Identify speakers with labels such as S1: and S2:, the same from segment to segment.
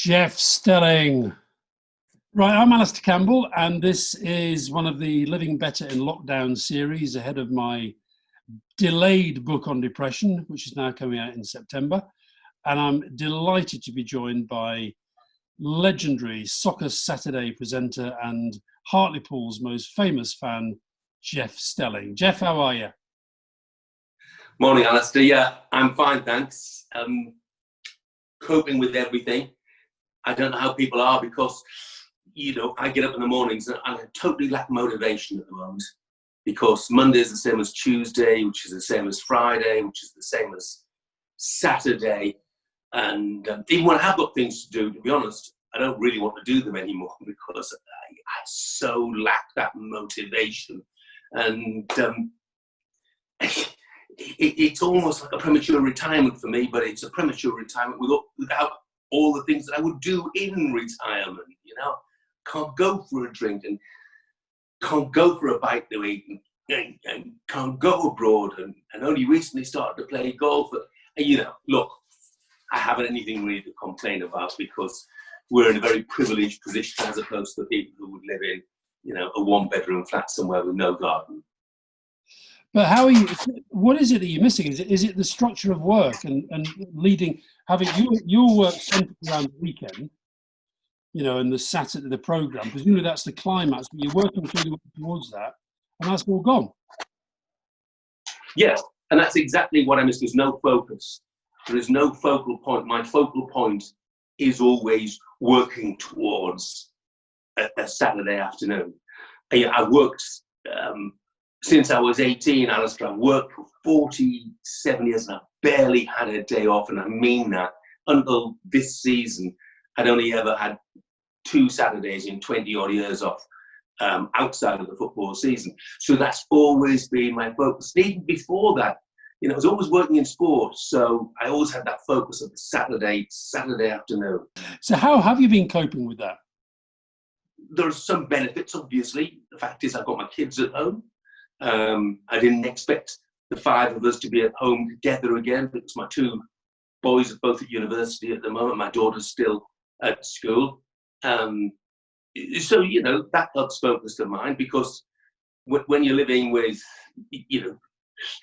S1: Jeff Stelling. Right, I'm Alastair Campbell, and this is one of the Living Better in Lockdown series ahead of my delayed book on depression, which is now coming out in September. And I'm delighted to be joined by legendary Soccer Saturday presenter and Hartlepool's most famous fan, Jeff Stelling. Jeff, how are you?
S2: Morning, Alastair. Yeah, I'm fine, thanks. Coping with everything. I don't know how people are because, I get up in the mornings and I totally lack motivation at the moment because Monday is the same as Tuesday, which is the same as Friday, which is the same as Saturday. And even when I have got things to do, to be honest, I don't really want to do them anymore because I so lack that motivation. And it's almost like a premature retirement for me, but it's a premature retirement without all the things that I would do in retirement, Can't go for a drink and can't go for a bite to eat and can't go abroad and only recently started to play golf. Look, I haven't anything really to complain about because we're in a very privileged position as opposed to the people who would live in, a one-bedroom flat somewhere with no garden.
S1: But how are you? What is it that you're missing? Is it the structure of work and having your work centered around the weekend, and the Saturday, the program? Presumably that's the climax, but you're working towards that, and that's all gone.
S2: Yes, and that's exactly what I miss. There's no focus. There is no focal point. My focal point is always working towards a Saturday afternoon. I worked. Since I was 18, Alastair, I've worked for 47 years and I've barely had a day off, and I mean that. Until this season, I'd only ever had 2 Saturdays in 20-odd years off outside of the football season. So that's always been my focus. And even before that, I was always working in sport, so I always had that focus of the Saturday afternoon.
S1: So how have you been coping with that?
S2: There's some benefits, obviously. The fact is I've got my kids at home. I didn't expect the 5 of us to be at home together again because my 2 boys are both at university at the moment. My daughter's still at school. So, that helps focus the mind because when you're living with,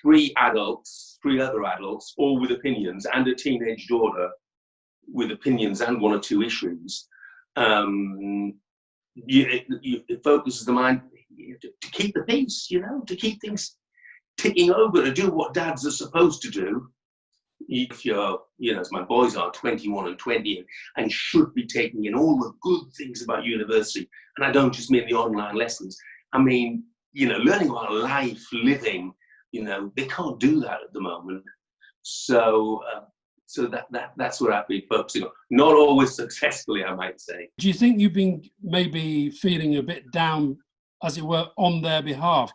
S2: 3 other adults, all with opinions, and a teenage daughter with opinions and 1 or 2 issues, it focuses the mind to keep the peace, to keep things ticking over, to do what dads are supposed to do. If you're, as my boys are 21 and 20 and should be taking in all the good things about university, and I don't just mean the online lessons, I mean, learning about life, living, they can't do that at the moment. So that's where I've been focusing on. Not always successfully, I might say.
S1: Do you think you've been maybe feeling a bit down, as it were, on their behalf?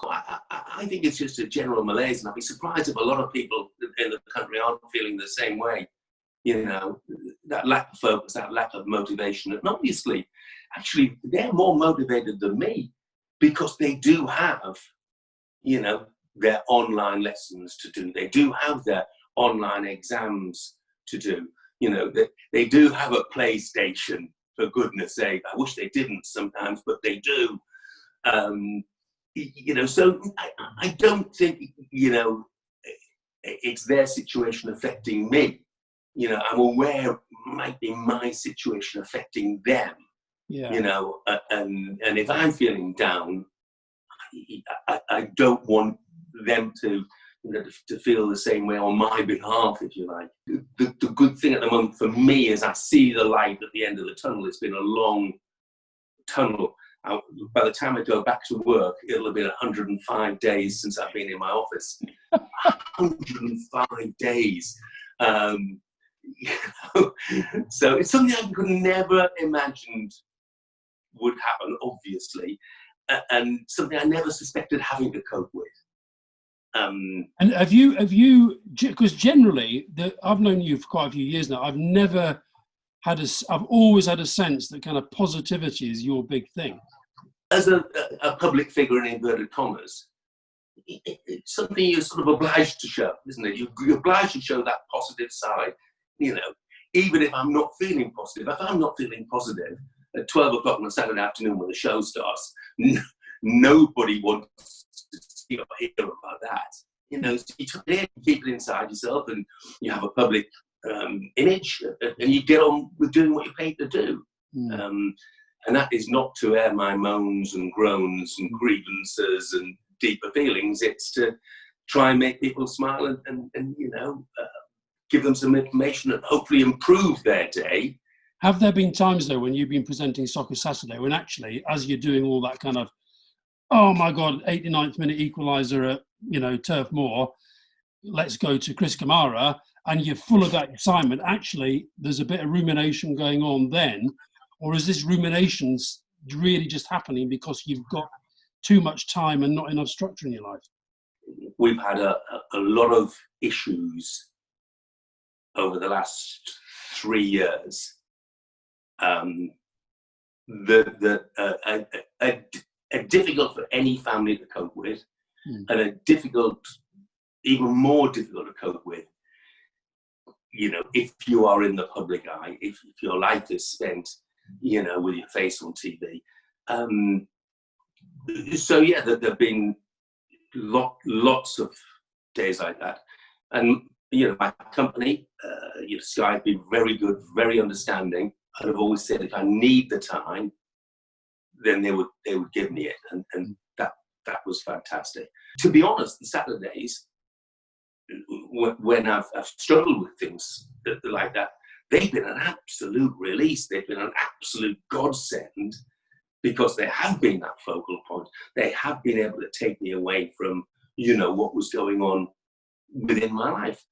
S2: I think it's just a general malaise, and I'd be surprised if a lot of people in the country aren't feeling the same way. That lack of focus, that lack of motivation. And obviously, actually, they're more motivated than me because they do have, their online lessons to do. They do have their online exams to do. They do have a PlayStation, for goodness sake. I wish they didn't sometimes, but they do. So I don't think, it's their situation affecting me. I'm aware it might be my situation affecting them.
S1: Yeah.
S2: And if I'm feeling down, I don't want them to feel the same way on my behalf, if you like. The good thing at the moment for me is I see the light at the end of the tunnel. It's been a long tunnel. By the time I go back to work, it'll have been 105 days since I've been in my office. 105 days. So it's something I could never imagined would happen, obviously, and something I never suspected having to cope with.
S1: And have you? Because generally, I've known you for quite a few years now. I've always had a sense that kind of positivity is your big thing.
S2: As a public figure in inverted commas, it's something you're sort of obliged to show, isn't it? You're obliged to show that positive side. even if I'm not feeling positive, if I'm not feeling positive at 12 o'clock on a Saturday afternoon when the show starts, nobody wants to see or hear about that. You know, so you keep it inside yourself, and you have a public image, and you get on with doing what you're paid to do. And that is not to air my moans and groans and grievances and deeper feelings. It's to try and make people smile and you know, give them some information and hopefully improve their day.
S1: Have there been times, though, when you've been presenting Soccer Saturday, when actually, as you're doing all that kind of, oh my God, 89th minute equaliser at, you know, Turf Moor, let's go to Chris Kamara, and you're full of that excitement, actually, there's a bit of rumination going on then, or is this ruminations really just happening because you've got too much time and not enough structure in your life?
S2: We've had a lot of issues over the last 3 years that are difficult for any family to cope with, and are difficult, even more difficult to cope with, you know, if you are in the public eye, if your life is spent, you know, with your face on TV. So yeah, there have been lots of days like that. And, you know, my company, you know, Sky, have been very good, very understanding. And I've always said, if I need the time, then they would give me it. And that was fantastic. To be honest, the Saturdays, when I've struggled with things like that, they've been an absolute release. They've been an absolute godsend, because they have been that focal point. They have been able to take me away from, you know, what was going on within my life.